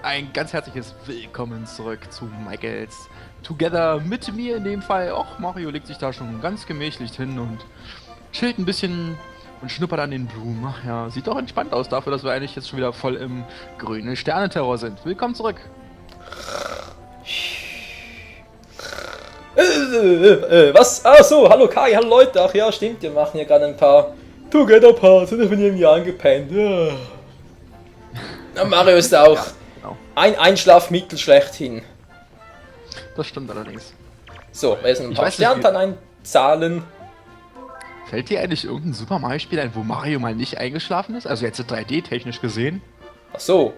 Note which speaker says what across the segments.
Speaker 1: Ein ganz herzliches Willkommen zurück zu Michaels Together mit mir in dem Fall. Och, Mario legt sich da schon ganz gemächlich hin und chillt ein bisschen und schnuppert an den Blumen. Ach ja, sieht doch entspannt aus dafür, dass wir eigentlich jetzt schon wieder voll im grünen Sternenterror sind. Willkommen zurück.
Speaker 2: Was? Ach so, hallo Kai, hallo Leute. Ach ja, stimmt, wir machen hier gerade ein paar Together-Parts und ich bin irgendwie angepennt. Ja. Na, Mario ist auch
Speaker 1: Ja, genau.
Speaker 2: ein Einschlafmittel schlechthin.
Speaker 1: Das stimmt allerdings.
Speaker 2: So, wir sind ein
Speaker 1: Ich
Speaker 2: paar
Speaker 1: weiß nicht,
Speaker 2: Sternzahlen einzahlen.
Speaker 1: Fällt dir eigentlich irgendein Super Mario-Spiel ein, wo Mario mal nicht eingeschlafen ist? Also jetzt 3D-technisch gesehen?
Speaker 2: Ach so,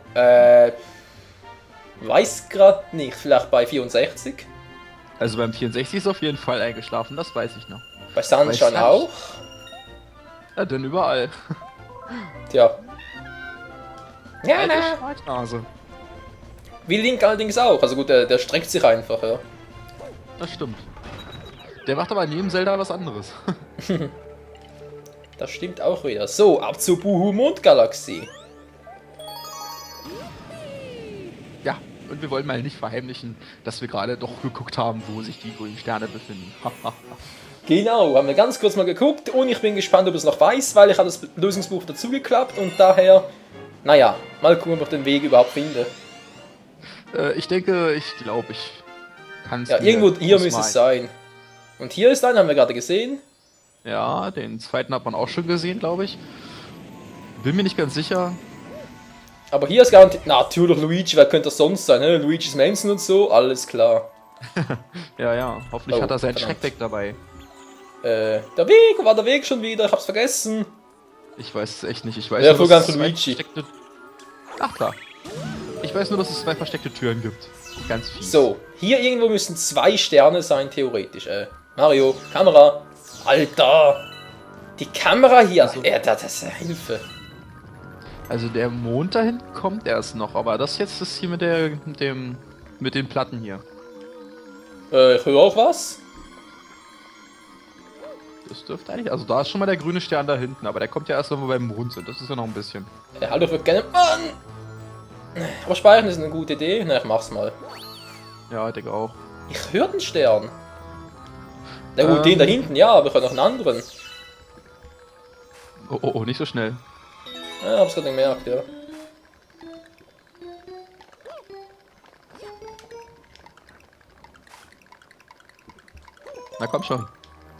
Speaker 2: weiß grad nicht, vielleicht bei 64.
Speaker 1: Also beim 64 ist auf jeden Fall eingeschlafen, das weiß ich noch.
Speaker 2: Bei Sunshine
Speaker 1: Bei
Speaker 2: auch.
Speaker 1: Ja, denn überall.
Speaker 2: Tja. Ja,
Speaker 1: Alte
Speaker 2: na.
Speaker 1: Schneidnase.
Speaker 2: Wie Link allerdings auch. Also gut, der streckt sich einfach, ja.
Speaker 1: Das stimmt. Der macht aber neben Zelda was anderes.
Speaker 2: Das stimmt auch wieder. So, ab zur Buhu Mondgalaxie.
Speaker 1: Ja, und wir wollen mal nicht verheimlichen, dass wir gerade doch geguckt haben, wo sich die grünen Sterne befinden.
Speaker 2: Genau, haben wir ganz kurz mal geguckt und ich bin gespannt, ob es noch weiß, weil ich habe das Lösungsbuch dazu geklappt und daher, naja, mal gucken, ob ich den Weg überhaupt finde.
Speaker 1: Ich denke, ich glaube, ich kann es
Speaker 2: Ja, irgendwo hier müsste es sein. Und hier ist einer, haben wir gerade gesehen.
Speaker 1: Ja, den zweiten hat man auch schon gesehen, glaube ich. Bin mir nicht ganz sicher.
Speaker 2: Aber hier ist garantiert, natürlich Luigi, wer könnte das sonst sein, ne? Luigi's Mansion und so, alles klar.
Speaker 1: Ja, hoffentlich
Speaker 2: Oh,
Speaker 1: hat er seinen
Speaker 2: verdammt.
Speaker 1: Schreckdeck dabei.
Speaker 2: Der Weg, wo war der Weg schon wieder? Ich hab's vergessen.
Speaker 1: Ich weiß es echt nicht. Ich weiß
Speaker 2: Ja,
Speaker 1: nur,
Speaker 2: guck
Speaker 1: dass
Speaker 2: einfach
Speaker 1: es zwei
Speaker 2: Luigi.
Speaker 1: versteckte... Ach klar. Ich weiß nur, dass es zwei versteckte Türen gibt. Ganz fies.
Speaker 2: So, hier irgendwo müssen 2 Sterne sein, theoretisch. Mario, Kamera. Alter! Die Kamera hier,
Speaker 1: Also-
Speaker 2: das ist Hilfe.
Speaker 1: Also der Mond da hinten kommt erst noch, aber das jetzt ist hier mit den Platten hier.
Speaker 2: Ich höre auch was.
Speaker 1: Das dürfte eigentlich. Also da ist schon mal der grüne Stern da hinten, aber der kommt ja erst, wenn wir beim Mond sind. Das ist ja noch ein bisschen.
Speaker 2: Hallo, ich würde gerne. Mann! Aber speichern ist eine gute Idee. Na, ich mach's mal.
Speaker 1: Ja, ich denke auch.
Speaker 2: Ich höre den Stern. Na gut, den da hinten, ja, aber ich höre noch einen anderen.
Speaker 1: Oh, nicht so schnell.
Speaker 2: Ja, hab's gerade gemerkt, ja.
Speaker 1: Na komm schon.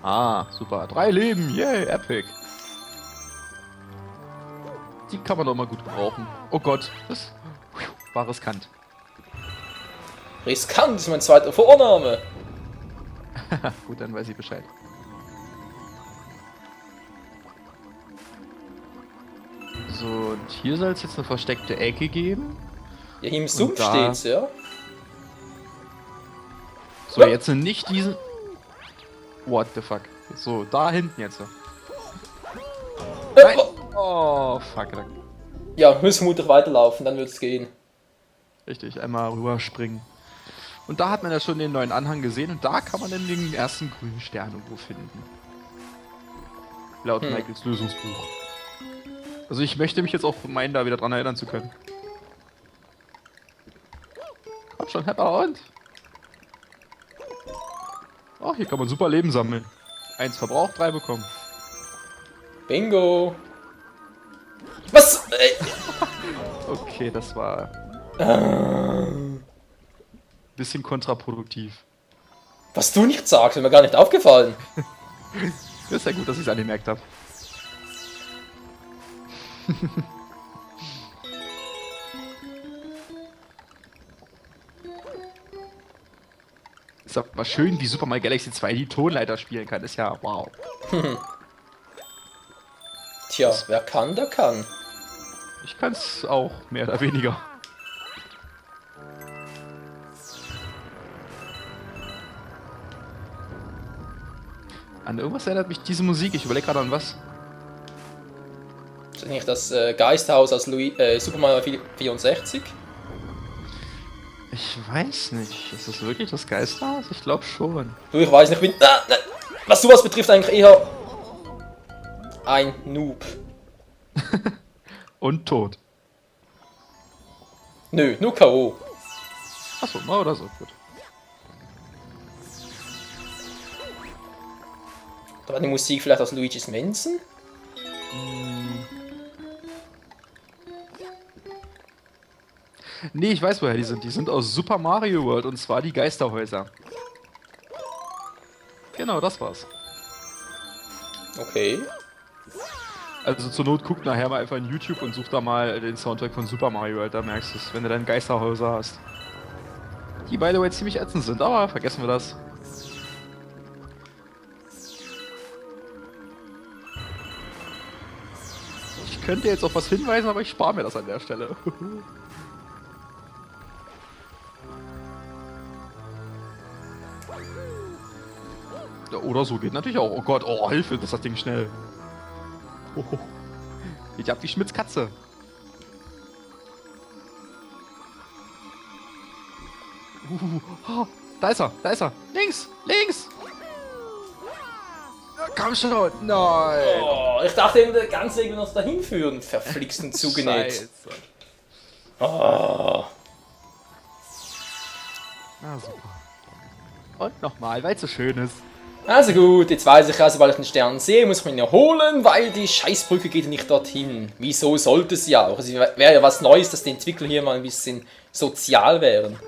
Speaker 1: Ah, super. 3 Leben. Yay, epic. Die kann man doch mal gut gebrauchen. Oh Gott, das war riskant.
Speaker 2: Riskant ist mein zweiter Vorname.
Speaker 1: Gut, dann weiß ich Bescheid. So, und hier soll es jetzt eine versteckte Ecke geben.
Speaker 2: Ja, hier im Sumpf
Speaker 1: da-
Speaker 2: steht's, ja.
Speaker 1: So, jetzt sind nicht diesen... What the fuck? So, da hinten jetzt. Nein. Oh, fuck.
Speaker 2: Ja, müssen vermutlich weiterlaufen, dann wird's gehen.
Speaker 1: Richtig, einmal rüberspringen. Und da hat man ja schon den neuen Anhang gesehen und da kann man dann den ersten grünen Stern irgendwo finden. Laut Michaels Lösungsbuch. Also ich möchte mich jetzt auch meinen, da wieder dran erinnern zu können. Komm schon, Hepper und... Oh, hier kann man super Leben sammeln. 1 verbraucht, 3 bekommen.
Speaker 2: Bingo. Was?
Speaker 1: Okay, das war... bisschen kontraproduktiv.
Speaker 2: Was du nicht sagst, ist mir gar nicht aufgefallen.
Speaker 1: Ist ja gut, dass ich es angemerkt habe. Ist aber schön, wie Super Mario Galaxy 2 die Tonleiter spielen kann. Ist ja wow.
Speaker 2: Tja, wer kann, der kann.
Speaker 1: Ich kann es auch, mehr oder weniger. An irgendwas erinnert mich diese Musik. Ich überlege gerade an was.
Speaker 2: Ist das nicht das Geisthaus aus Super Mario 64?
Speaker 1: Ich weiß nicht. Ist das wirklich das Geisterhaus? Ich glaube schon.
Speaker 2: Du, ich weiß nicht, ich bin. Was sowas betrifft, eigentlich eher ein Noob.
Speaker 1: Und tot.
Speaker 2: Nö, nur K.O.
Speaker 1: Achso, na oder so, gut.
Speaker 2: Da war die Musik vielleicht aus Luigi's Mansion?
Speaker 1: Nee, ich weiß, woher die sind. Die sind aus Super Mario World und zwar die Geisterhäuser. Genau, das war's.
Speaker 2: Okay.
Speaker 1: Also zur Not guckt nachher mal einfach in YouTube und sucht da mal den Soundtrack von Super Mario World, da merkst du es, wenn du dann Geisterhäuser hast. Die by the way ziemlich ätzend sind, aber vergessen wir das. Ich könnte jetzt auf was hinweisen, aber ich spare mir das an der Stelle. Ja, oder so geht natürlich auch. Oh Gott, oh Hilfe, das ist das Ding schnell. Oh, ich hab die Schmitzkatze. Oh, da ist er, da ist er. Links, links. Ja, komm schon, nein.
Speaker 2: Oh, ich dachte eben, der ganze Weg will uns dahin führen. Verflixten zugenäht.
Speaker 1: Scheiße.
Speaker 2: Oh.
Speaker 1: Na super. Und nochmal, weil es so schön ist.
Speaker 2: Also gut, jetzt weiß ich ja, sobald ich den Stern sehe, muss ich mich ihn erholen, weil die Scheißbrücke geht nicht dorthin. Wieso sollte es ja auch? Es wäre ja was Neues, dass die Entwickler hier mal ein bisschen sozial wären.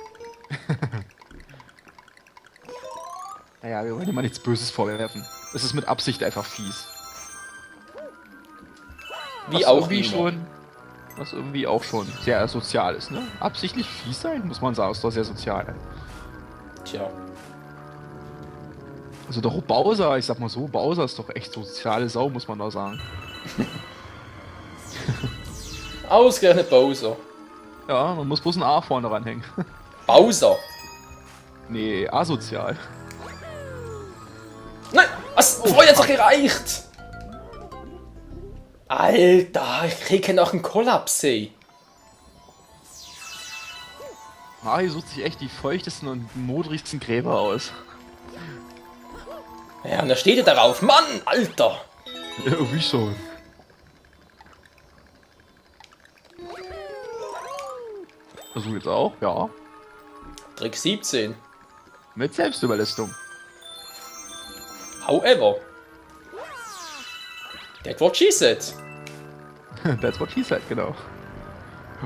Speaker 1: Naja, wir wollen dir mal nichts Böses vorwerfen. Es ist mit Absicht einfach fies.
Speaker 2: Wie auch
Speaker 1: irgendwie
Speaker 2: immer.
Speaker 1: schon. Was irgendwie auch schon sehr sozial ist, ne? Absichtlich fies sein, muss man sagen, ist doch sehr sozial.
Speaker 2: Tja.
Speaker 1: Also doch Bowser, ich sag mal so, Bowser ist doch echt soziale Sau, muss man da sagen.
Speaker 2: Ausgerechnet Bowser.
Speaker 1: Ja, man muss bloß ein A vorne ranhängen.
Speaker 2: Bowser?
Speaker 1: Nee, asozial.
Speaker 2: Nein! Was? Oh, jetzt doch gereicht! Alter, ich kriege noch einen Kollaps, ey.
Speaker 1: Mario sucht sich echt die feuchtesten und modrigsten Gräber aus.
Speaker 2: Ja, und da steht er darauf. Mann, Alter!
Speaker 1: Ja, irgendwie schon. Also jetzt auch? Ja.
Speaker 2: Trick 17.
Speaker 1: Mit Selbstüberlistung.
Speaker 2: However. That's what she said.
Speaker 1: That's what she said, genau.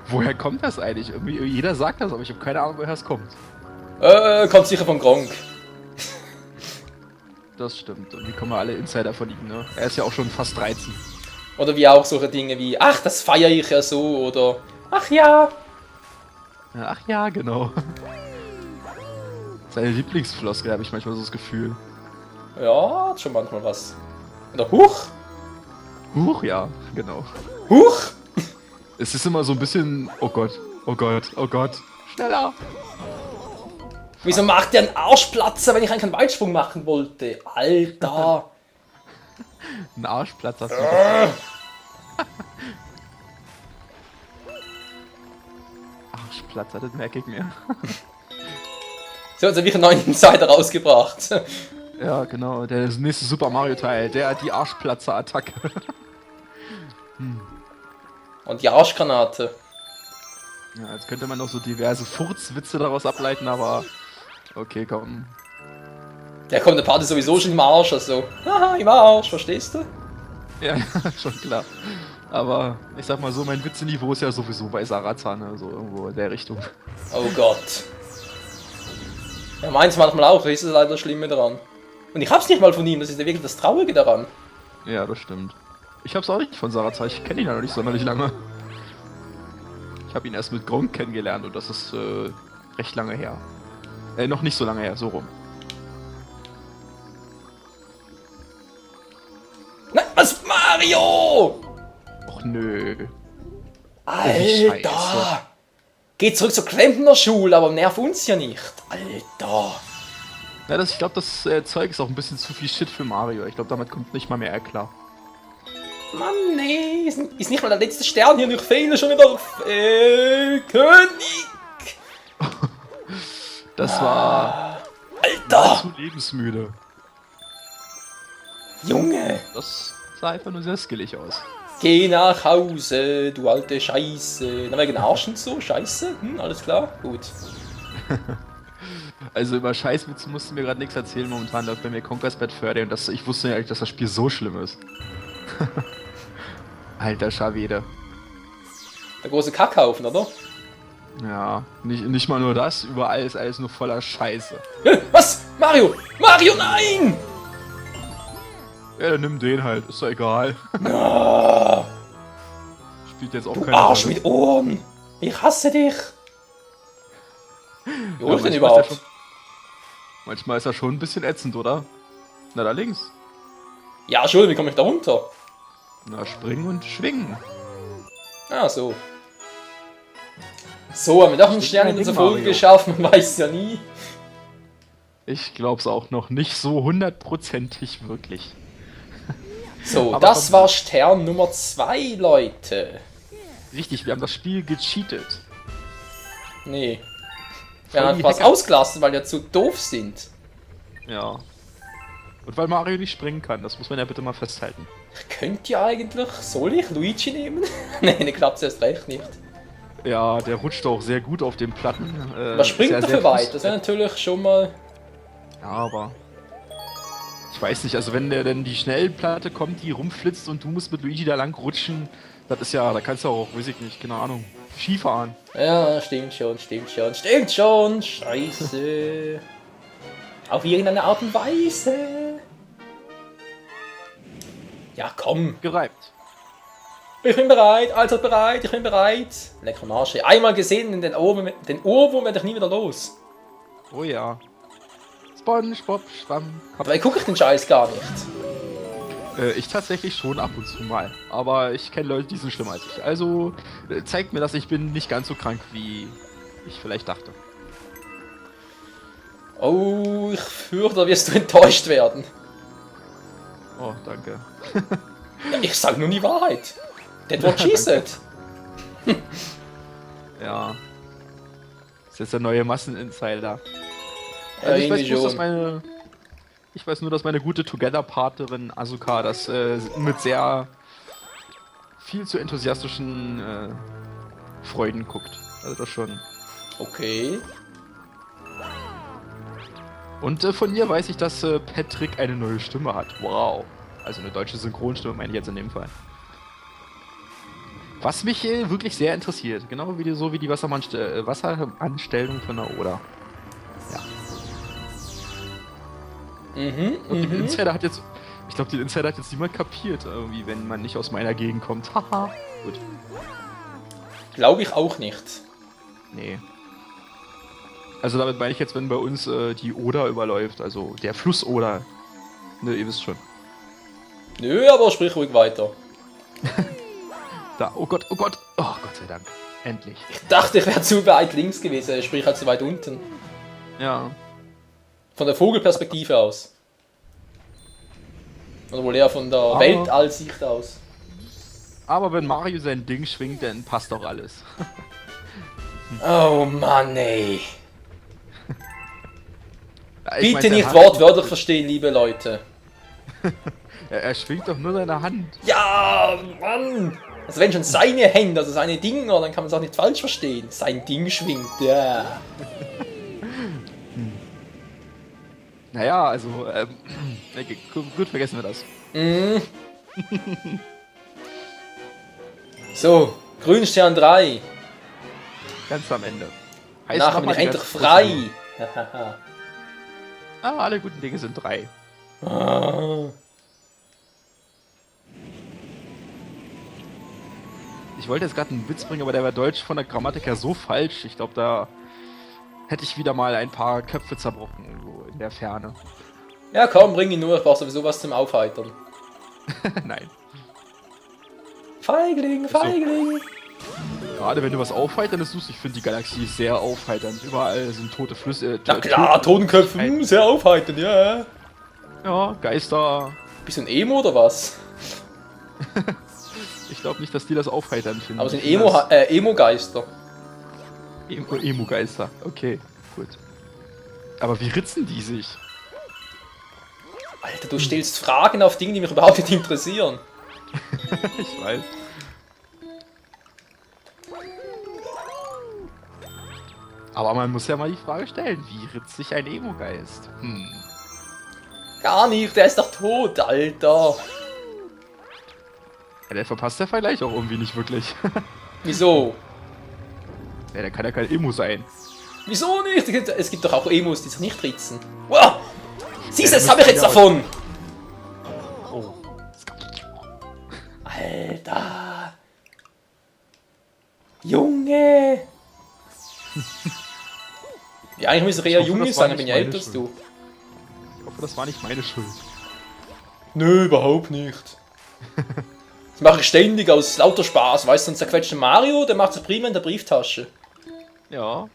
Speaker 1: Woher kommt das eigentlich? Irgendwie, jeder sagt das, aber ich habe keine Ahnung, woher es kommt.
Speaker 2: Kommt sicher von Gronk.
Speaker 1: Das stimmt. Und wie kommen wir alle Insider von ihm, ne? Er ist ja auch schon fast 13.
Speaker 2: Oder wie auch solche Dinge wie, ach, das feiere ich ja so, oder ach ja.
Speaker 1: Ja, ach ja, genau. Seine Lieblingsfloskel, habe ich manchmal so das Gefühl.
Speaker 2: Ja, hat schon manchmal was. Oder Huch?
Speaker 1: Huch, ja, genau.
Speaker 2: Huch?
Speaker 1: Es ist immer so ein bisschen, oh Gott, oh Gott, oh Gott, schneller.
Speaker 2: Wieso macht der einen Arschplatzer, wenn ich eigentlich einen Weitsprung machen wollte? Alter.
Speaker 1: Ein Arschplatz hast du. Arschplatzer, das merke ich mir.
Speaker 2: So, jetzt habe ich einen neuen Insider rausgebracht.
Speaker 1: Ja, genau, der nächste Super Mario Teil, der hat die Arschplatzer-Attacke.
Speaker 2: Und die Arschgranate.
Speaker 1: Ja, jetzt könnte man noch so diverse Furzwitze daraus ableiten, aber okay, komm.
Speaker 2: Der kommt der Part ist sowieso schon im Arsch, also. Haha, im Arsch, verstehst du?
Speaker 1: Ja, schon klar. Aber ich sag mal so, mein Witzeniveau ist ja sowieso bei Sarazan, also irgendwo in der Richtung.
Speaker 2: Oh Gott. Ja, meins manchmal auch, das ist leider das Schlimme daran. Und ich hab's nicht mal von ihm, das ist ja wirklich das Traurige daran.
Speaker 1: Ja, das stimmt. Ich hab's auch nicht von Sarazan, ich kenne ihn ja noch nicht sonderlich lange. Ich habe ihn erst mit Gronk kennengelernt und das ist recht lange her. Noch nicht so lange her, so rum.
Speaker 2: Nein, was? Mario!
Speaker 1: Och nö.
Speaker 2: Alter! Geht zurück zur Klempnerschule, aber nerv uns ja nicht. Alter!
Speaker 1: Ja, ich glaube, das Zeug ist auch ein bisschen zu viel Shit für Mario. Ich glaube, damit kommt nicht mal mehr klar.
Speaker 2: Mann, nee, ist nicht mal der letzte Stern hier, ich fehle schon wieder König!
Speaker 1: Das war
Speaker 2: Alter!
Speaker 1: zu lebensmüde.
Speaker 2: Junge!
Speaker 1: Das sah einfach nur sehr skillig aus.
Speaker 2: Geh nach Hause, du alte Scheiße. Na, wegen Arsch und so, Scheiße? Alles klar? Gut.
Speaker 1: Also über Scheißwitze musst du mir gerade nichts erzählen. Momentan läuft bei mir Conker's Bad Fur Day und ich wusste ja eigentlich, dass das Spiel so schlimm ist. Alter Schawede.
Speaker 2: Der große Kackhaufen, oder?
Speaker 1: Ja, nicht mal nur das, überall ist alles nur voller Scheiße.
Speaker 2: Was? Mario! Mario, nein!
Speaker 1: Ja, dann nimm den halt, ist doch egal.
Speaker 2: Ah,
Speaker 1: Spielt jetzt auch
Speaker 2: du
Speaker 1: keine
Speaker 2: Arsch
Speaker 1: Rolle.
Speaker 2: mit Ohren! Ich hasse dich! Wie hol ich denn
Speaker 1: manchmal ist
Speaker 2: überhaupt?
Speaker 1: er manchmal ist er schon ein bisschen ätzend, oder? Na, da links.
Speaker 2: Ja, Entschuldigung, wie komme ich da runter?
Speaker 1: Na, springen und schwingen.
Speaker 2: Ah, so. So, haben wir doch einen Stern in unserer Folge geschafft, man weiß ja nie.
Speaker 1: Ich glaub's auch noch nicht so hundertprozentig wirklich.
Speaker 2: So,
Speaker 1: Aber
Speaker 2: das
Speaker 1: komm.
Speaker 2: war Stern Nummer 2, Leute.
Speaker 1: Richtig, wir haben das Spiel gecheatet.
Speaker 2: Nee.
Speaker 1: Voll
Speaker 2: Wir haben
Speaker 1: die
Speaker 2: was
Speaker 1: Hacker.
Speaker 2: ausgelassen, weil wir zu doof sind.
Speaker 1: Ja. Und weil Mario nicht springen kann, das muss man ja bitte mal festhalten.
Speaker 2: Könnt ihr eigentlich? Soll ich Luigi nehmen? Nee, ne, klappt's erst recht nicht.
Speaker 1: Ja, der rutscht auch sehr gut auf den Platten.
Speaker 2: Was springt
Speaker 1: sehr,
Speaker 2: dafür
Speaker 1: sehr
Speaker 2: weit? Das wäre natürlich schon mal...
Speaker 1: Ja, aber... Ich weiß nicht, also wenn der denn die Schnellplatte kommt, die rumflitzt und du musst mit Luigi da lang rutschen, das ist ja, da kannst du auch, weiß ich nicht, keine Ahnung, Skifahren.
Speaker 2: Ja, stimmt schon, stimmt schon, stimmt schon. Scheiße. Auf irgendeine Art und Weise. Ja, komm.
Speaker 1: Gereimt.
Speaker 2: Ich bin bereit, allzeit bereit, ich bin bereit. Lecker Marsche. Einmal gesehen, den Ohrwurm werde ich nie wieder los.
Speaker 1: Oh ja. SpongeBob schwamm.
Speaker 2: Aber gucke ich den Scheiß gar nicht.
Speaker 1: Ich tatsächlich schon ab und zu mal. Aber ich kenne Leute, die sind schlimmer als ich. Also zeigt mir, dass ich bin nicht ganz so krank, wie ich vielleicht dachte.
Speaker 2: Oh, ich fürchte, da wirst du enttäuscht werden.
Speaker 1: Oh, danke.
Speaker 2: Ja, ich sag nur die Wahrheit. That what she said.
Speaker 1: Ja. Das ist jetzt der neue Masseninsider.
Speaker 2: Ja,
Speaker 1: Also ich weiß
Speaker 2: irgendwie
Speaker 1: bloß, dass
Speaker 2: schon.
Speaker 1: ich weiß nur, dass meine gute Together-Partnerin Asuka das mit sehr viel zu enthusiastischen Freuden guckt. Also das schon.
Speaker 2: Okay.
Speaker 1: Und von ihr weiß ich, dass Patrick eine neue Stimme hat. Wow. Also eine deutsche Synchronstimme meine ich jetzt in dem Fall. Was mich wirklich sehr interessiert. Genau wie die Wasseranstellung von der Oder. Ja. Und den Insider hat jetzt... Ich glaube, den Insider hat jetzt niemand kapiert, irgendwie, wenn man nicht aus meiner Gegend kommt. Haha. Gut.
Speaker 2: Glaube ich auch nicht.
Speaker 1: Nee. Also damit meine ich jetzt, wenn bei uns die Oder überläuft, also der Fluss Oder. Ne, ihr wisst schon.
Speaker 2: Nö, aber sprich ruhig weiter.
Speaker 1: Da, oh Gott, oh Gott. Oh, Gott sei Dank. Endlich.
Speaker 2: Ich dachte, ich wäre zu weit links gewesen, sprich halt zu weit unten.
Speaker 1: Ja.
Speaker 2: Von der Vogelperspektive aus. Oder wohl eher von der
Speaker 1: Aber-
Speaker 2: Weltallsicht aus.
Speaker 1: Aber wenn Mario sein Ding schwingt, dann passt doch alles.
Speaker 2: Oh Mann, ey.
Speaker 1: Ja, ich
Speaker 2: Bitte
Speaker 1: mein,
Speaker 2: nicht
Speaker 1: seine Hand-
Speaker 2: wortwörtlich verstehen, liebe Leute.
Speaker 1: Er schwingt doch nur seine Hand.
Speaker 2: Ja, Mann! Also wenn schon seine Hände, also seine Dinger, dann kann man es auch nicht falsch verstehen. Sein Ding schwingt, ja.
Speaker 1: Naja, also, okay, gut, vergessen wir das.
Speaker 2: So, Grünstern 3.
Speaker 1: Ganz am Ende. Heißt
Speaker 2: Nachher
Speaker 1: nochmal
Speaker 2: bin ich
Speaker 1: die
Speaker 2: endlich
Speaker 1: ganze
Speaker 2: frei.
Speaker 1: Prozedur. Alle guten Dinge sind 3.
Speaker 2: Ah.
Speaker 1: Ich wollte jetzt gerade einen Witz bringen, aber der war deutsch von der Grammatik her so falsch. Ich glaube, da hätte ich wieder mal ein paar Köpfe zerbrochen irgendwo in der Ferne.
Speaker 2: Ja komm, bring ihn nur, ich brauch sowieso was zum Aufheitern.
Speaker 1: Nein.
Speaker 2: Feigling, Feigling.
Speaker 1: Gerade wenn du was aufheiterndes suchst, ich finde die Galaxie ist sehr aufheiternd. Überall sind tote Flüsse.
Speaker 2: Na klar, Totenköpfe, sehr aufheiternd, ja.
Speaker 1: Ja, Geister.
Speaker 2: Bist du ein Emo oder was?
Speaker 1: Ich glaube nicht, dass die das aufheitern finden.
Speaker 2: Aber es sind
Speaker 1: Ich find das-
Speaker 2: Emo-Geister.
Speaker 1: Emo-Geister. Okay, gut. Aber wie ritzen die sich?
Speaker 2: Alter, du stellst Fragen auf Dinge, die mich überhaupt nicht interessieren.
Speaker 1: Ich weiß. Aber man muss ja mal die Frage stellen, wie ritzt sich ein Emo-Geist?
Speaker 2: Gar nicht, der ist doch tot, Alter.
Speaker 1: Ja, der verpasst der Vergleich auch irgendwie nicht wirklich.
Speaker 2: Wieso?
Speaker 1: Ja, der kann ja kein Emo sein.
Speaker 2: Wieso nicht? Es gibt doch auch Emos, die sich nicht ritzen. Wow! Siehst du,
Speaker 1: Ja,
Speaker 2: jetzt habe ich jetzt davon!
Speaker 1: Oh.
Speaker 2: Alter! Junge! Ja, eigentlich müsste ich eher
Speaker 1: Ich hoffe,
Speaker 2: Junge
Speaker 1: das war
Speaker 2: sein, ich bin
Speaker 1: nicht
Speaker 2: ja
Speaker 1: meine
Speaker 2: älter als
Speaker 1: Schuld.
Speaker 2: du.
Speaker 1: Ich hoffe, das war nicht meine Schuld.
Speaker 2: Nö, überhaupt nicht. Das mache ich ständig aus lauter Spaß. Weißt du, ein zerquetschter Mario, der macht es prima in der Brieftasche.
Speaker 1: Ja,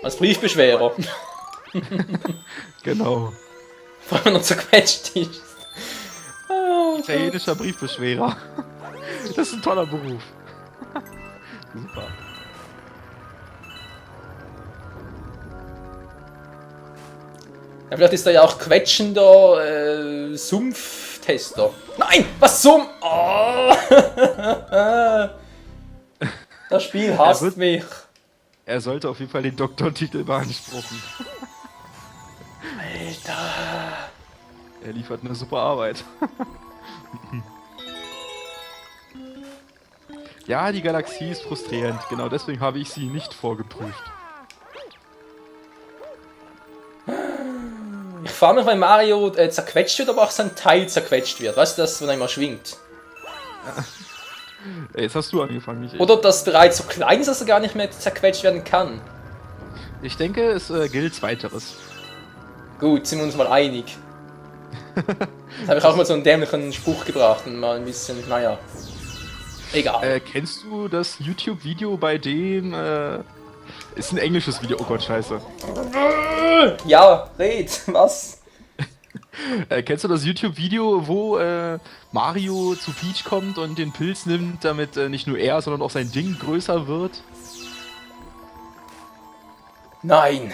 Speaker 2: Als Briefbeschwerer.
Speaker 1: genau.
Speaker 2: Vor allem, wenn er zerquetscht ist. Oh,
Speaker 1: Italienischer Briefbeschwerer. Das ist ein toller Beruf. Super.
Speaker 2: ja, vielleicht ist er ja auch quetschender Sumpftester. Nein! Was zum... Oh. Das Spiel hasst mich.
Speaker 1: Er sollte auf jeden Fall den Doktortitel beanspruchen.
Speaker 2: Alter.
Speaker 1: Er liefert eine super Arbeit. Ja, die Galaxie ist frustrierend. Genau deswegen habe ich sie nicht vorgeprüft.
Speaker 2: Ich frage mich, wenn Mario zerquetscht wird, aber auch sein Teil zerquetscht wird. Weißt du, das, wenn er immer schwingt?
Speaker 1: Jetzt hast du angefangen, nicht ich.
Speaker 2: Oder das bereits so klein ist, dass er gar nicht mehr zerquetscht werden kann.
Speaker 1: Ich denke, es gilt Zweiteres.
Speaker 2: Gut, sind wir uns mal einig. Das habe ich auch mal so einen dämlichen Spruch gebracht und mal ein bisschen, naja. Egal.
Speaker 1: Kennst du das YouTube-Video, bei dem ist ein englisches Video? Oh Gott, scheiße.
Speaker 2: Ja, red, was?
Speaker 1: Kennst du das YouTube-Video, wo Mario zu Peach kommt und den Pilz nimmt, damit nicht nur er, sondern auch sein Ding größer wird?
Speaker 2: Nein.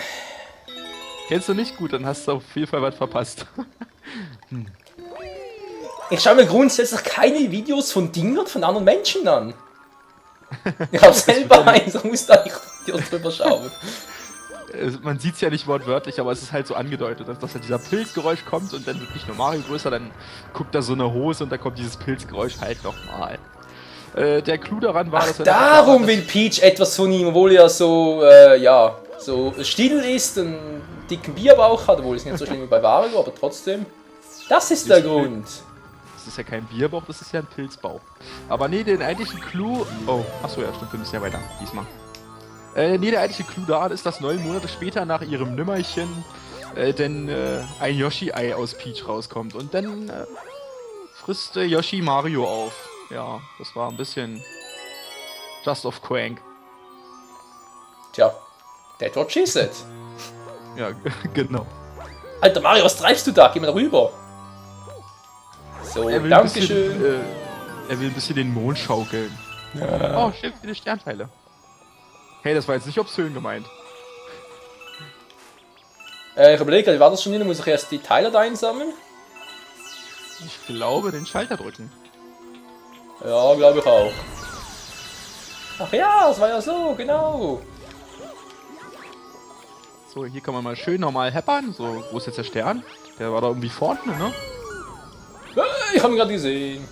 Speaker 1: Kennst du nicht? Gut, dann hast du auf jeden Fall was verpasst.
Speaker 2: Ich schaue mir grundsätzlich keine Videos von Dingern von anderen Menschen an. Ich habe selber eins, da musst du eigentlich drüber schauen.
Speaker 1: Man sieht es ja nicht wortwörtlich, aber es ist halt so angedeutet, dass halt dieser Pilzgeräusch kommt und dann wird nicht nur Mario größer, dann guckt da so eine Hose und da kommt dieses Pilzgeräusch halt nochmal. Der Clou daran war, dass er...
Speaker 2: Darum will Peach etwas von ihm, obwohl er so, ja, so still ist, einen dicken Bierbauch hat, obwohl es nicht so schlimm wie bei Wario, aber trotzdem. Das ist der Grund.
Speaker 1: Das ist ja kein Bierbauch, das ist ja ein Pilzbauch. Aber nee, den eigentlichen Clou... Oh, achso, ja, stimmt, wir müssen ja weiter, diesmal. Nee, der eigentliche Clou daran ist, dass 9 Monate später nach ihrem Nimmerchen denn ein Yoshi-Ei aus Peach rauskommt. Und dann frisst Yoshi Mario auf. Ja, das war ein bisschen just of Crank.
Speaker 2: Tja, that what she said.
Speaker 1: Ja, genau.
Speaker 2: Alter Mario, was treibst du da? Geh mal rüber. So,
Speaker 1: Er will
Speaker 2: dankeschön.
Speaker 1: Er will ein bisschen den Mond schaukeln. Oh, schön viele Sternteile. Hey, das war jetzt nicht obszön gemeint.
Speaker 2: Ich überlege, war das schon hin? Muss ich erst die Teile da einsammeln?
Speaker 1: Ich glaube, den Schalter drücken.
Speaker 2: Ja, glaube ich auch. Ach ja, das war ja so, genau.
Speaker 1: So, hier kann man mal schön normal heppern. So, wo ist jetzt der Stern? Der war da irgendwie vorne, ne?
Speaker 2: Ich habe ihn gerade gesehen.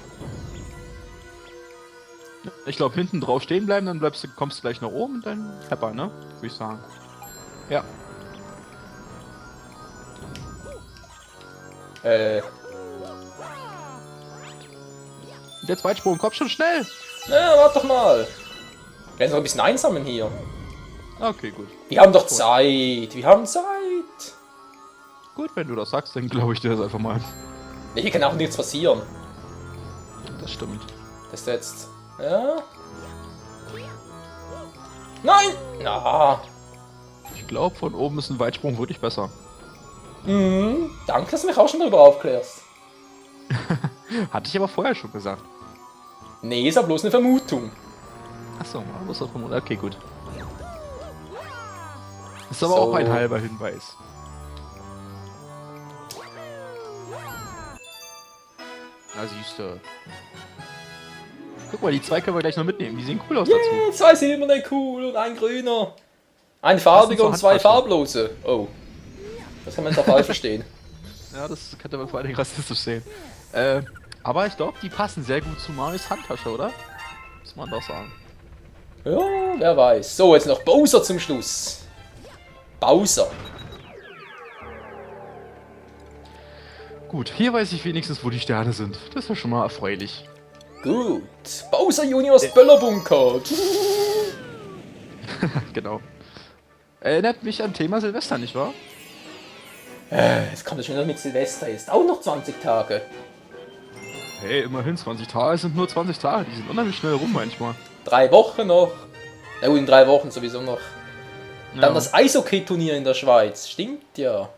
Speaker 1: Ich glaube, hinten drauf stehen bleiben, dann kommst du gleich nach oben und dann Pepper, ne? Würde ich sagen. Ja. Der Zweitsprung kommt schon schnell.
Speaker 2: Ja, warte doch mal. Wir werden noch ein bisschen einsammeln hier.
Speaker 1: Okay, gut.
Speaker 2: Wir haben doch Zeit. Wir haben Zeit.
Speaker 1: Gut, wenn du das sagst, dann glaube ich dir das einfach mal.
Speaker 2: Hier kann auch nichts passieren.
Speaker 1: Das stimmt.
Speaker 2: Das ist jetzt... Ja. Nein! Na.
Speaker 1: Ich glaube, von oben ist ein Weitsprung wirklich besser.
Speaker 2: Danke, dass du mich auch schon darüber aufklärst.
Speaker 1: Hatte ich aber vorher schon gesagt.
Speaker 2: Nee, ist ja bloß eine Vermutung.
Speaker 1: Achso, man muss das vermuten. Okay, gut. Ist aber
Speaker 2: So.
Speaker 1: auch ein halber Hinweis. Na siehste. Guck mal, die zwei können wir gleich noch mitnehmen. Die sehen cool aus dazu.
Speaker 2: Yeah, 2 silberne cool und ein grüner. Ein farbiger und 2 farblose. Oh. Das kann man doch falsch verstehen.
Speaker 1: Ja, das könnte man vor allen Dingen rassistisch sehen. Aber ich glaube, die passen sehr gut zu Marios Handtasche, oder? Muss man doch sagen.
Speaker 2: Ja, wer weiß. So, jetzt noch Bowser zum Schluss. Bowser.
Speaker 1: Gut, hier weiß ich wenigstens, wo die Sterne sind. Das ist ja schon mal erfreulich.
Speaker 2: Gut. Bowser Juniors Böllerbunker.
Speaker 1: Genau. Erinnert mich an Thema Silvester, nicht wahr?
Speaker 2: Jetzt kommt das schon wieder mit Silvester. Ist auch noch 20 Tage.
Speaker 1: Hey, immerhin 20 Tage sind nur 20 Tage. Die sind unheimlich schnell rum manchmal.
Speaker 2: 3 Wochen noch. Na gut, in 3 Wochen sowieso noch.
Speaker 1: Ja.
Speaker 2: Dann das Eishockey-Turnier in der Schweiz. Stimmt ja.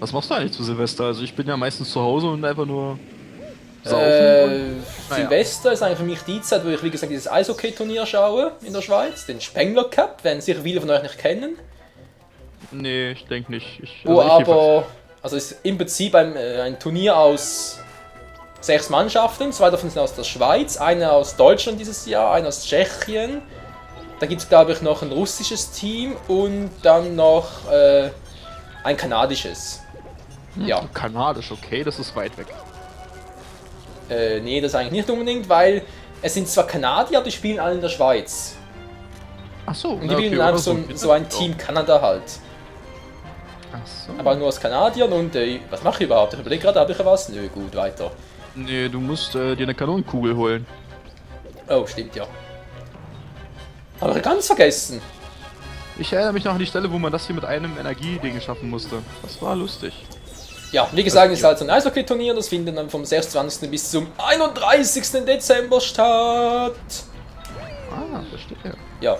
Speaker 1: Was machst du eigentlich zu Silvester? Also ich bin ja meistens zu Hause und einfach nur saufen. Naja.
Speaker 2: Silvester ist eigentlich für mich die Zeit, wo ich, wie gesagt, dieses Eishockey-Turnier schaue in der Schweiz. Den Spengler Cup, werden sicher viele von euch nicht kennen.
Speaker 1: Nee, ich denke nicht.
Speaker 2: Also es ist im Prinzip ein Turnier aus 6 Mannschaften. 2 davon sind aus der Schweiz, eine aus Deutschland dieses Jahr, eine aus Tschechien. Da gibt es, glaube ich, noch ein russisches Team und dann noch ein kanadisches. Ja.
Speaker 1: Kanadisch, okay, das ist weit weg.
Speaker 2: Nee, das eigentlich nicht unbedingt, weil es sind zwar Kanadier, aber die spielen alle in der Schweiz.
Speaker 1: Ach so.
Speaker 2: Und die bilden einfach so ein Team Kanada halt.
Speaker 1: Ach so.
Speaker 2: Aber nur aus Kanadiern und was mache ich überhaupt? Ich überlege gerade, habe ich was? Nö, gut, weiter.
Speaker 1: Nee, du musst dir eine Kanonenkugel holen.
Speaker 2: Oh, stimmt ja. Aber ganz vergessen.
Speaker 1: Ich erinnere mich noch an die Stelle, wo man das hier mit einem Energieding schaffen musste. Das war lustig.
Speaker 2: Ja, wie gesagt, es ist halt so ein Eishockey-Turnier, das findet dann vom 26. bis zum 31. Dezember statt.
Speaker 1: Ah, verstehe.
Speaker 2: Ja.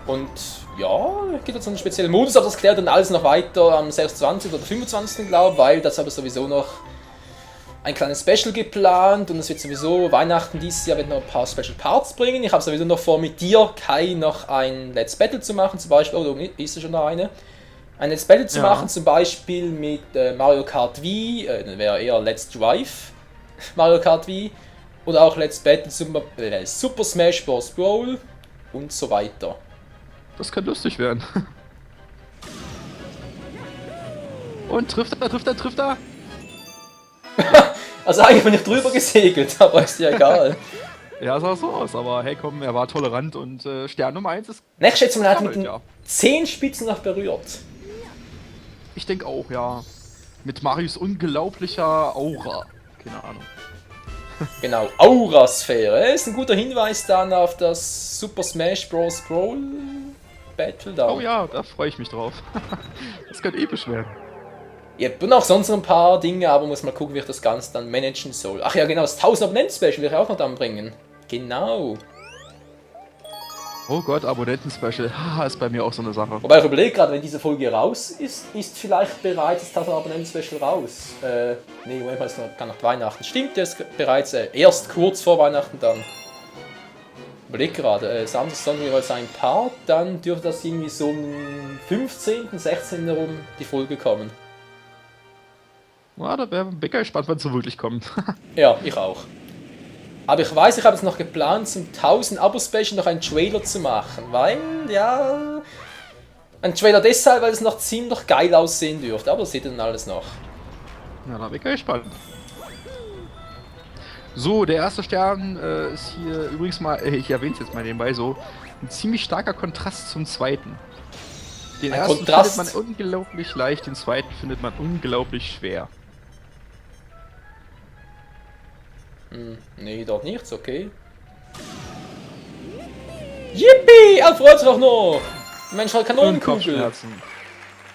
Speaker 2: Und ja, gibt jetzt einen speziellen Modus, aber das klärt dann alles noch weiter am 26. oder 25. glaube ich, weil das habe ich sowieso noch ein kleines Special geplant und es wird sowieso Weihnachten dieses Jahr wird noch ein paar Special Parts bringen. Ich habe sowieso noch vor, mit dir, Kai, noch ein Let's Battle zu machen, zum Beispiel, oh, da ist ja schon noch eine. Ein Let's Battle zu machen, zum Beispiel mit Mario Kart Wii, dann wäre eher Let's Drive Mario Kart Wii, oder auch Let's Battle Super Smash Bros. Brawl und so weiter.
Speaker 1: Das kann lustig werden. Und trifft er?
Speaker 2: Also eigentlich bin ich drüber gesegelt, aber ist ja egal.
Speaker 1: Ja, sah so aus, aber hey komm, er war tolerant und Stern Nummer 1 ist...
Speaker 2: Ich schätze mal, er hat mit den
Speaker 1: ja.
Speaker 2: 10 Spitzen noch berührt.
Speaker 1: Ich denke auch, ja. Mit Marius unglaublicher Aura. Keine Ahnung.
Speaker 2: Genau, Aurasphäre. Ist ein guter Hinweis dann auf das Super Smash Bros. Brawl Battle da.
Speaker 1: Oh ja, da freue ich mich drauf. Das könnte episch werden.
Speaker 2: Ja, und auch sonst noch ein paar Dinge, aber muss mal gucken, wie ich das Ganze dann managen soll. Ach ja, genau, das 1000 Abonnenten-Special will ich auch noch dann bringen. Genau.
Speaker 1: Oh Gott, Abonnenten-Special. Haha, ist bei mir auch so eine Sache.
Speaker 2: Wobei ich überlege gerade, wenn diese Folge raus ist, ist vielleicht bereits das 1000 Abonnenten-Special raus. Nee, Moment mal, ist noch gar nach Weihnachten. Stimmt, der ist bereits erst kurz vor Weihnachten dann. Überleg gerade, Samstag, Sonntag jeweils ein Part, dann dürfte das irgendwie so am 15., 16. herum die Folge kommen.
Speaker 1: Ja, da bin ich gespannt, wann es so wirklich kommt.
Speaker 2: Ja, ich auch. Aber ich weiß, ich habe es noch geplant, zum 1000 Abo-Special noch einen Trailer zu machen, weil, ja... Ein Trailer deshalb, weil es noch ziemlich geil aussehen dürfte, aber das seht ihr dann alles noch.
Speaker 1: Ja, da bin ich gespannt. So, der erste Stern ist hier übrigens mal, ich erwähne es jetzt mal nebenbei so, ein ziemlich starker Kontrast zum zweiten. Den
Speaker 2: Ein
Speaker 1: ersten
Speaker 2: Kontrast?
Speaker 1: findet man unglaublich leicht, den zweiten findet man unglaublich schwer.
Speaker 2: Nee, dort nichts, okay. Yippie! Er freut sich auch noch! Mensch, halt
Speaker 1: Und
Speaker 2: Kanonenkugel!
Speaker 1: Kopfschmerzen.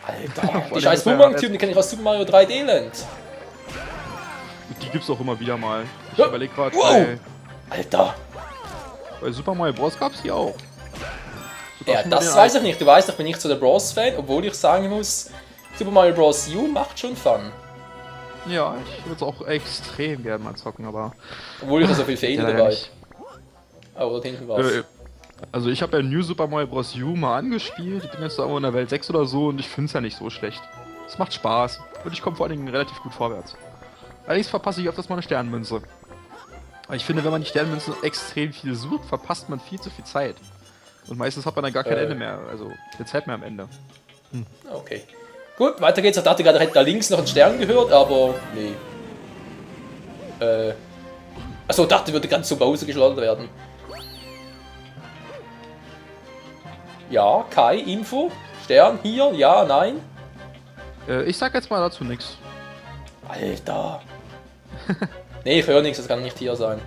Speaker 2: Alter, die
Speaker 1: allem
Speaker 2: scheiß
Speaker 1: ist er
Speaker 2: Boomerang-Typen, die kenne ich aus Super Mario 3D Land.
Speaker 1: Die gibt's auch immer wieder mal. Ich
Speaker 2: Ja.
Speaker 1: überlege gerade,
Speaker 2: Wow. Alter!
Speaker 1: bei Super Mario Bros. Gab's die auch. Sogar
Speaker 2: Ja,
Speaker 1: schon bei
Speaker 2: das
Speaker 1: den
Speaker 2: weiß ich nicht. Du weißt, ich bin nicht so der Bros-Fan, obwohl ich sagen muss, Super Mario Bros. U macht schon Fun.
Speaker 1: Ja, ich würde es auch extrem gerne mal zocken, aber...
Speaker 2: Obwohl ich da so viel Fehler
Speaker 1: leider
Speaker 2: dabei.
Speaker 1: nicht.
Speaker 2: Oh, dort hinten war's.
Speaker 1: Also ich habe ja New Super Mario Bros. U mal angespielt, ich bin jetzt da irgendwo in der Welt 6 oder so und ich finde es ja nicht so schlecht. Es macht Spaß. Und ich komme vor allen Dingen relativ gut vorwärts. Allerdings verpasse ich öfters mal eine Sternmünze. Aber ich finde, wenn man die Sternmünzen extrem viel sucht, verpasst man viel zu viel Zeit. Und meistens hat man dann gar kein Ende mehr, also keine Zeit mehr am Ende.
Speaker 2: Okay. Gut, weiter geht's. Ich dachte gerade, hätte da links noch einen Stern gehört, aber nee. Achso, dachte, würde ganz zu Pause geschleudert werden. Ja, Kai, Info. Stern hier, ja, nein.
Speaker 1: Ich sag jetzt mal dazu nichts.
Speaker 2: Alter. Nee, ich höre nichts, das kann nicht hier sein.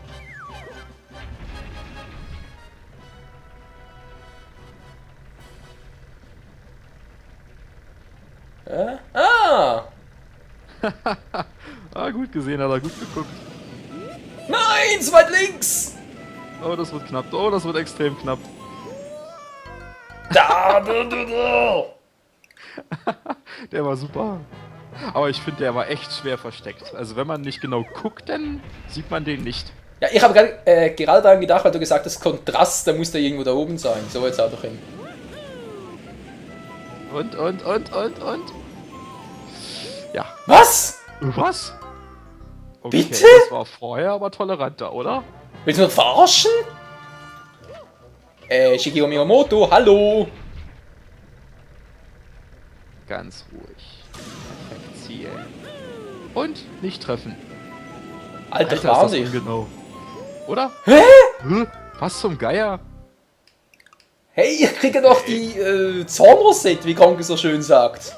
Speaker 2: Ah!
Speaker 1: Ah, gut gesehen, hat er gut geguckt.
Speaker 2: Nein, zu weit links!
Speaker 1: Oh, das wird knapp. Oh, das wird extrem knapp.
Speaker 2: Da.
Speaker 1: Der war super. Aber ich finde, der war echt schwer versteckt. Also wenn man nicht genau guckt, dann sieht man den nicht.
Speaker 2: Ja, ich habe gerade daran gedacht, weil du gesagt hast, Kontrast, da muss der irgendwo da oben sein. So, jetzt auch doch hin.
Speaker 1: Und. Ja.
Speaker 2: Was?
Speaker 1: Was? Okay,
Speaker 2: Bitte?
Speaker 1: das war vorher aber toleranter, oder?
Speaker 2: Willst du mich verarschen? Shigeru Miyamoto, hallo!
Speaker 1: Ganz ruhig. Perfekt zielen. Und nicht treffen.
Speaker 2: Alter,
Speaker 1: Alter,
Speaker 2: war
Speaker 1: ist das
Speaker 2: nicht.
Speaker 1: ungenau. Oder?
Speaker 2: Hä?
Speaker 1: Hä? Was zum Geier?
Speaker 2: Hey, ich kriege doch die Zornrosette, wie Kronke so schön sagt.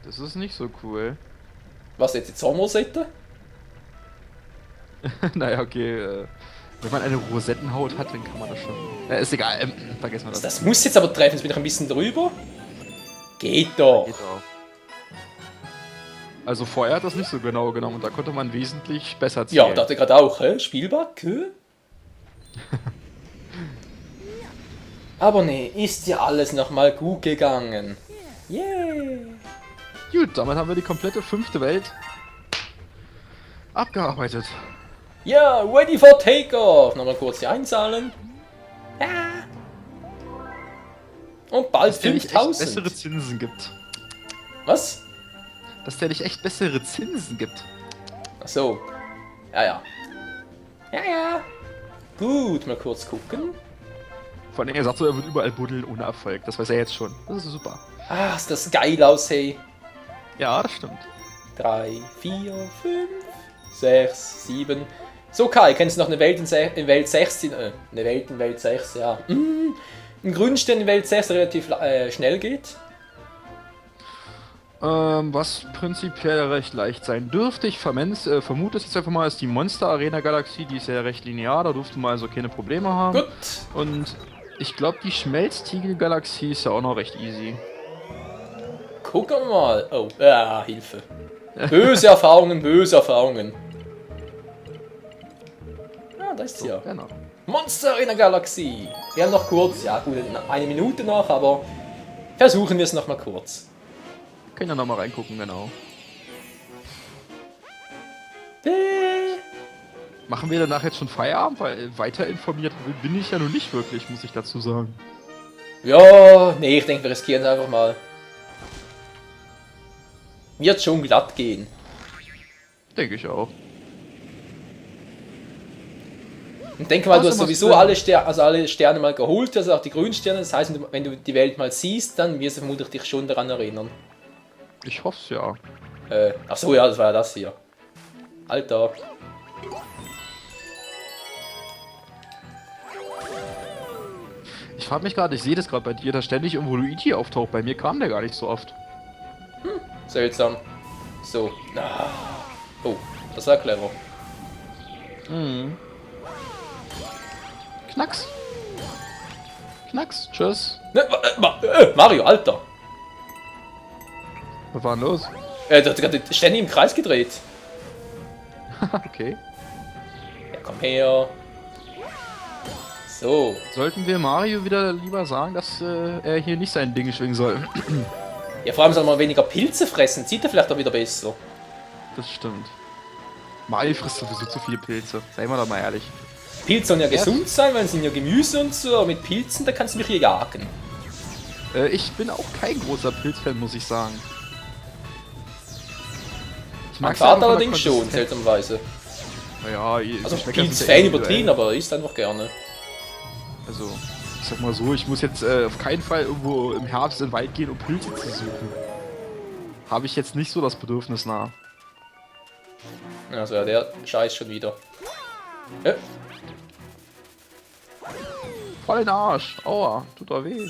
Speaker 1: Das ist nicht so cool.
Speaker 2: Was jetzt, die Zornrosette?
Speaker 1: Naja, okay. Wenn man eine Rosettenhaut hat, dann kann man das schon. Ist egal. Vergessen wir das.
Speaker 2: Das muss jetzt aber treffen, jetzt bin ich ein bisschen drüber. Geht doch.
Speaker 1: Geht auch. Also vorher hat das nicht so genau genommen und da konnte man wesentlich besser zielen.
Speaker 2: Ja, dachte gerade auch, hä? Spielback, hä? Aber nee, ist ja alles nochmal gut gegangen. Yeah!
Speaker 1: Gut, damit haben wir die komplette 5. Welt abgearbeitet.
Speaker 2: Ja, ready for takeoff! Nochmal kurz die einzahlen. Ja. Und bald
Speaker 1: Dass der nicht echt
Speaker 2: 5000.
Speaker 1: bessere Zinsen gibt.
Speaker 2: Was?
Speaker 1: Dass der nicht echt bessere Zinsen gibt.
Speaker 2: Ach so. Ja, ja. Ja, ja. Gut, mal kurz gucken.
Speaker 1: Vor allem, er sagt so, er wird überall buddeln ohne Erfolg. Das weiß er jetzt schon. Das ist super.
Speaker 2: Ah, ist das geil aus, hey.
Speaker 1: Ja, das stimmt.
Speaker 2: 3, 4, 5, 6, 7. So, Kai, kennst du noch eine Welt in Welt 6? Eine Welt in Welt 6, ja. Ein Grünstern in Welt 6 relativ schnell geht.
Speaker 1: Was prinzipiell recht leicht sein dürfte. Ich vermute es jetzt einfach mal, ist die Monster Arena Galaxie. Die ist ja recht linear, da dürfte man also keine Probleme haben.
Speaker 2: Gut.
Speaker 1: Und ich glaube, die Schmelztiegel Galaxie ist ja auch noch recht easy.
Speaker 2: Gucken wir mal. Oh, ja, Hilfe. Böse Erfahrungen, böse Erfahrungen. Ja, da ist sie ja.
Speaker 1: Genau.
Speaker 2: Monster Arena Galaxie. Wir haben noch kurz, ja gut, eine Minute noch, aber versuchen wir es noch mal kurz.
Speaker 1: Können ja noch mal reingucken, genau. Machen wir danach jetzt schon Feierabend? Weil weiter informiert bin ich ja nun nicht wirklich, muss ich dazu sagen.
Speaker 2: Ja, nee, ich denke, wir riskieren es einfach mal. Wird schon glatt gehen.
Speaker 1: Denke ich auch.
Speaker 2: Und denke mal, du hast
Speaker 1: Außer
Speaker 2: sowieso alle Sterne mal geholt, also auch die Grünsterne. Das heißt, wenn du die Welt mal siehst, dann wirst du vermutlich dich schon daran erinnern.
Speaker 1: Ich hoffe es ja.
Speaker 2: Ach so, ja, das war ja das hier. Alter.
Speaker 1: Ich frage mich gerade, ich sehe das gerade bei dir, dass ständig irgendwo Luigi auftaucht. Bei mir kam der gar nicht so oft.
Speaker 2: Seltsam. So. Ah. Oh, das war clever.
Speaker 1: Mhm. Knacks. Knacks. Tschüss.
Speaker 2: Ne, Mario, Alter.
Speaker 1: Was war denn los?
Speaker 2: Der hat gerade ständig im Kreis gedreht.
Speaker 1: Okay.
Speaker 2: Ja, komm her. So.
Speaker 1: Sollten wir Mario wieder lieber sagen, dass er hier nicht sein Ding schwingen soll?
Speaker 2: Ja, vor allem soll man weniger Pilze fressen. Sieht er vielleicht auch wieder besser.
Speaker 1: Das stimmt. Mario frisst sowieso zu viele Pilze. Seien wir doch mal ehrlich.
Speaker 2: Pilze sollen ja gesund sein, weil sie sind ja Gemüse und so. Aber mit Pilzen, da kannst du mich hier jagen.
Speaker 1: Ich bin auch kein großer Pilzfan, muss ich sagen. Ich
Speaker 2: Mein
Speaker 1: mag's einfach
Speaker 2: Vater
Speaker 1: von der
Speaker 2: allerdings schon,
Speaker 1: Konsistenz.
Speaker 2: seltsamerweise.
Speaker 1: Naja,
Speaker 2: Also
Speaker 1: Geschmäcker sind ja
Speaker 2: Pilz-Fan
Speaker 1: individuell.
Speaker 2: übertrieben, aber isst einfach gerne.
Speaker 1: Also, ich sag mal so, ich muss jetzt auf keinen Fall irgendwo im Herbst in den Wald gehen, um Pilze zu suchen. Habe ich jetzt nicht so das Bedürfnis nach.
Speaker 2: Also ja, der Scheiß schon wieder. Ja.
Speaker 1: Voll in den Arsch. Aua, tut doch weh.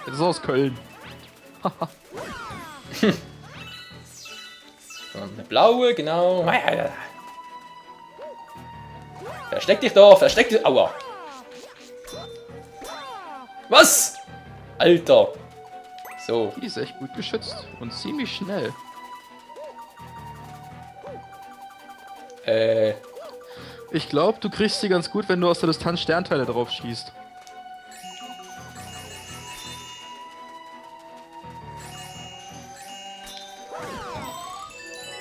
Speaker 1: Das ist aus Köln.
Speaker 2: Und eine blaue, genau. Versteck dich doch, versteck dich. Aua. Was? Alter. So.
Speaker 1: Die ist echt gut geschützt und ziemlich schnell. Ich glaube, du kriegst sie ganz gut, wenn du aus der Distanz Sternteile drauf schießt.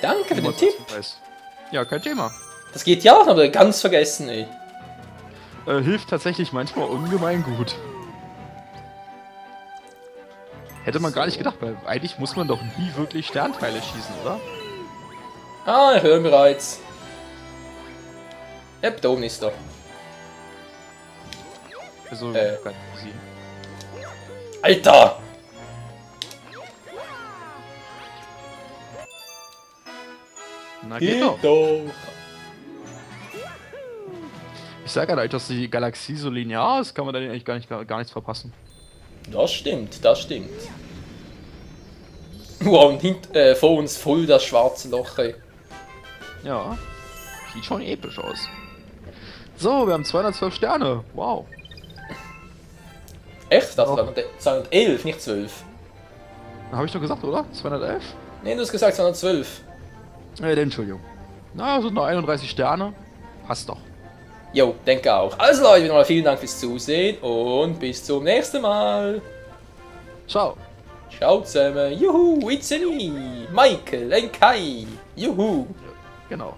Speaker 2: Danke für den
Speaker 1: Was
Speaker 2: Tipp.
Speaker 1: du weißt. Ja, kein Thema.
Speaker 2: Das geht ja auch, aber ganz vergessen, ey.
Speaker 1: Hilft tatsächlich manchmal ungemein gut. Hätte man gar nicht gedacht, weil eigentlich muss man doch nie wirklich Sternteile schießen, oder?
Speaker 2: Ah, ich höre ihn bereits. Yep, da oben ist er.
Speaker 1: Also,
Speaker 2: Äh.
Speaker 1: ganz easy.
Speaker 2: Alter!
Speaker 1: Na, geht doch.
Speaker 2: doch!
Speaker 1: Ich sage ja, dass die Galaxie so linear ist, kann man da eigentlich gar nichts verpassen.
Speaker 2: Das stimmt, das stimmt. Wow, und vor uns voll das schwarze Loch, ey.
Speaker 1: Ja, sieht schon episch aus. So, wir haben 212 Sterne. Wow.
Speaker 2: Echt? Das
Speaker 1: Doch.
Speaker 2: war 211, nicht 12.
Speaker 1: Habe ich doch gesagt, oder? 211?
Speaker 2: Nee, du hast gesagt 212.
Speaker 1: Entschuldigung. Na, sind noch 31 Sterne. Passt doch.
Speaker 2: Jo, denke auch. Also Leute, wieder mal vielen Dank fürs Zusehen und bis zum nächsten Mal.
Speaker 1: Ciao.
Speaker 2: Ciao zusammen. Juhu, it's me, Michael and Kai. Juhu.
Speaker 1: Genau.